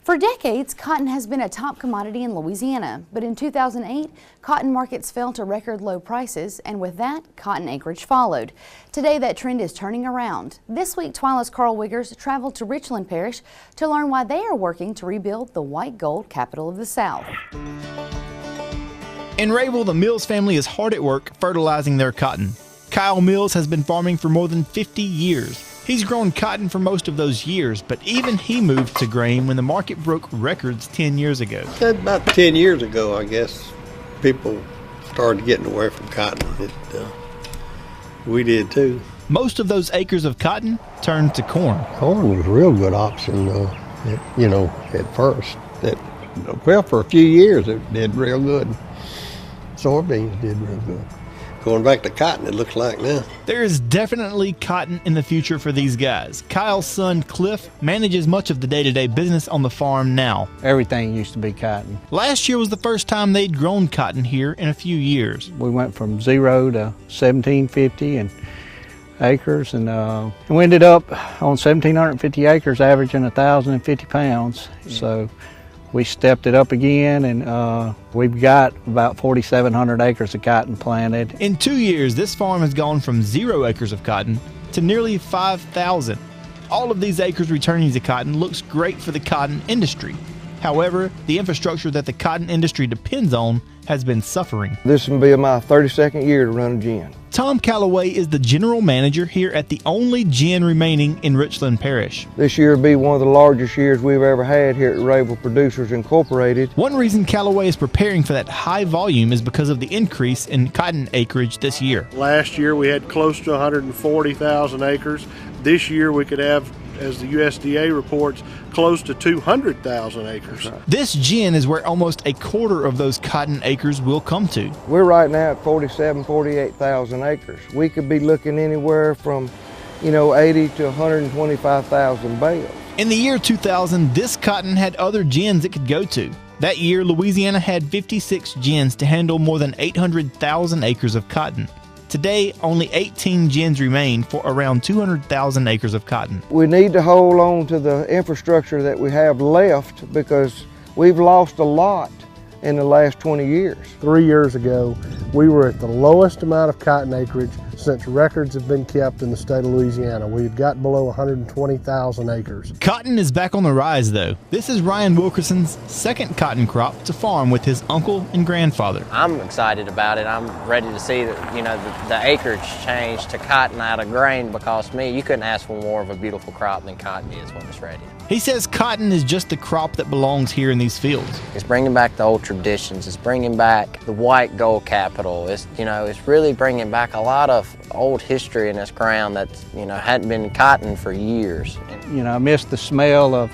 For decades, cotton has been a top commodity in Louisiana, but in 2008, cotton markets fell to record low prices, and with that, cotton acreage followed. Today, that trend is turning around. This week, TWILA's Karl Wiggers traveled to Richland Parish to learn why they are working to rebuild the white gold capital of the South. In Rayville, the Mills family is hard at work fertilizing their cotton. Kyle Mills has been farming for more than 50 years. He's grown cotton for most of those years, but even he moved to grain when the market broke records 10 years ago. About 10 years ago, I guess, people started getting away from cotton. We did too. Most of those acres of cotton turned to corn. Corn was a real good option, at first. For a few years it did real good. Soybeans did real good. Going back to cotton, it looks like now. There is definitely cotton in the future for these guys. Kyle's son, Cliff, manages much of the day-to-day business on the farm now. Everything used to be cotton. Last year was the first time they'd grown cotton here in a few years. We went from 0 to 1,750 acres, and we ended up on 1,750 acres averaging 1,050 pounds. So we stepped it up again, and we've got about 4,700 acres of cotton planted. In 2 years, this farm has gone from 0 acres of cotton to nearly 5,000. All of these acres returning to cotton looks great for the cotton industry. However, the infrastructure that the cotton industry depends on has been suffering. This will be my 32nd year to run a gin. Tom Calloway is the general manager here at the only gin remaining in Richland Parish. This year will be one of the largest years we've ever had here at Rayville Producers Incorporated. One reason Calloway is preparing for that high volume is because of the increase in cotton acreage this year. Last year we had close to 140,000 acres. This year we could have, as the USDA reports, close to 200,000 acres. This gin is where almost a quarter of those cotton acres will come to. We're right now at 48,000 acres. We could be looking anywhere from, 80 to 125,000 bales. In the year 2000, this cotton had other gins it could go to. That year, Louisiana had 56 gins to handle more than 800,000 acres of cotton. Today, only 18 gins remain for around 200,000 acres of cotton. We need to hold on to the infrastructure that we have left because we've lost a lot in the last 20 years. 3 years ago, we were at the lowest amount of cotton acreage since records have been kept in the state of Louisiana. We had got below 120,000 acres. Cotton is back on the rise, though. This is Ryan Wilkerson's second cotton crop to farm with his uncle and grandfather. I'm excited about it. I'm ready to see that, the acreage change to cotton out of grain, because you couldn't ask for more of a beautiful crop than cotton is when it's ready. He says cotton is just the crop that belongs here in these fields. It's bringing back the old traditions. It's bringing back the white gold capital. It's really bringing back a lot of old history in this ground that hadn't been cotton for years. I miss the smell of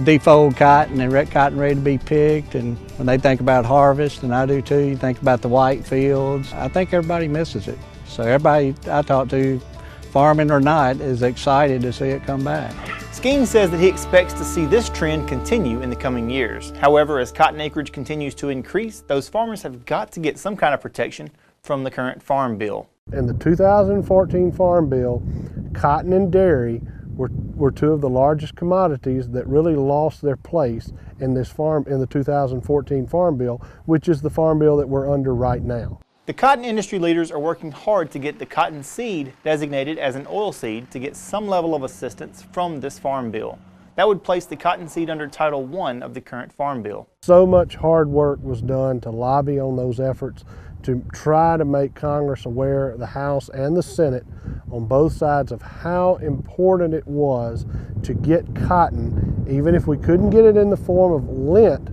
defold cotton and cotton ready to be picked. And when they think about harvest, and I do too, you think about the white fields. I think everybody misses it. So everybody I talk to, farming or not, is excited to see it come back. Skeen says that he expects to see this trend continue in the coming years. However, as cotton acreage continues to increase, those farmers have got to get some kind of protection from the current farm bill. In the 2014 Farm Bill, cotton and dairy were two of the largest commodities that really lost their place in the 2014 Farm Bill, which is the Farm Bill that we're under right now. The cotton industry leaders are working hard to get the cotton seed designated as an oil seed to get some level of assistance from this farm bill. That would place the cotton seed under Title I of the current farm bill. So much hard work was done to lobby on those efforts to try to make Congress aware, the House and the Senate, on both sides of how important it was to get cotton, even if we couldn't get it in the form of lint,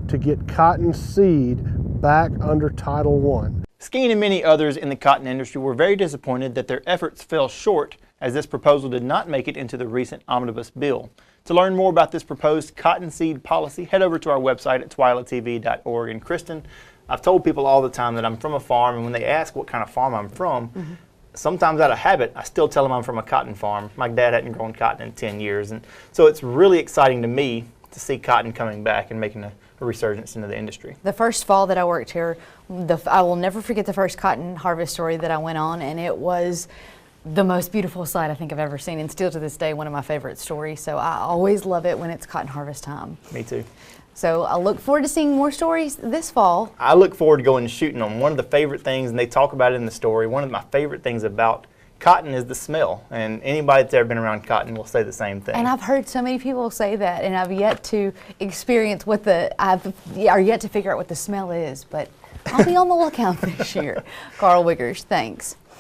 to get cotton seed back under Title I. Skeen and many others in the cotton industry were very disappointed that their efforts fell short, as this proposal did not make it into the recent omnibus bill. To learn more about this proposed cotton seed policy, head over to our website at twilatv.org. And Kristen, I've told people all the time that I'm from a farm, and when they ask what kind of farm I'm from, sometimes out of habit, I still tell them I'm from a cotton farm. My dad hadn't grown cotton in 10 years, and so it's really exciting to me to see cotton coming back and making a resurgence into the industry. The first fall that I worked here, I will never forget the first cotton harvest story that I went on, and it was the most beautiful sight I think I've ever seen, and still to this day one of my favorite stories. So I always love it when it's cotton harvest time. Me too. So I look forward to seeing more stories this fall. I look forward to going and shooting them. One of the favorite things, and they talk about it in the story, one of my favorite things about cotton is the smell. And anybody that's ever been around cotton will say the same thing. And I've heard so many people say that, and I've yet to experience what yet to figure out what the smell is, but I'll be on the lookout this year. Karl Wiggers, thanks.